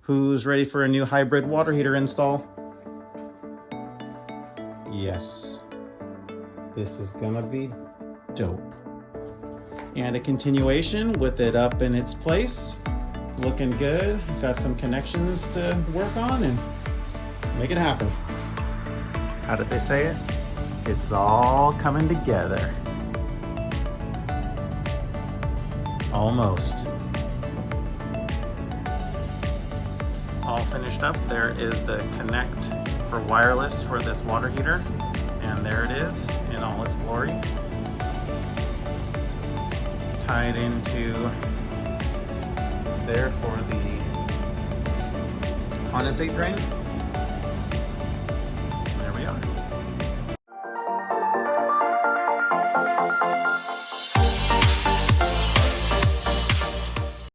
Who's ready for a new hybrid water heater install? Yes, this is gonna be dope. And a continuation with it up in its place, looking good. Got some connections to work on and make it happen. How did they say it? It's all coming together. Almost. All finished up. There is the connect for wireless for this water heater, and there it is in all its glory. Tied into there for the condensate drain.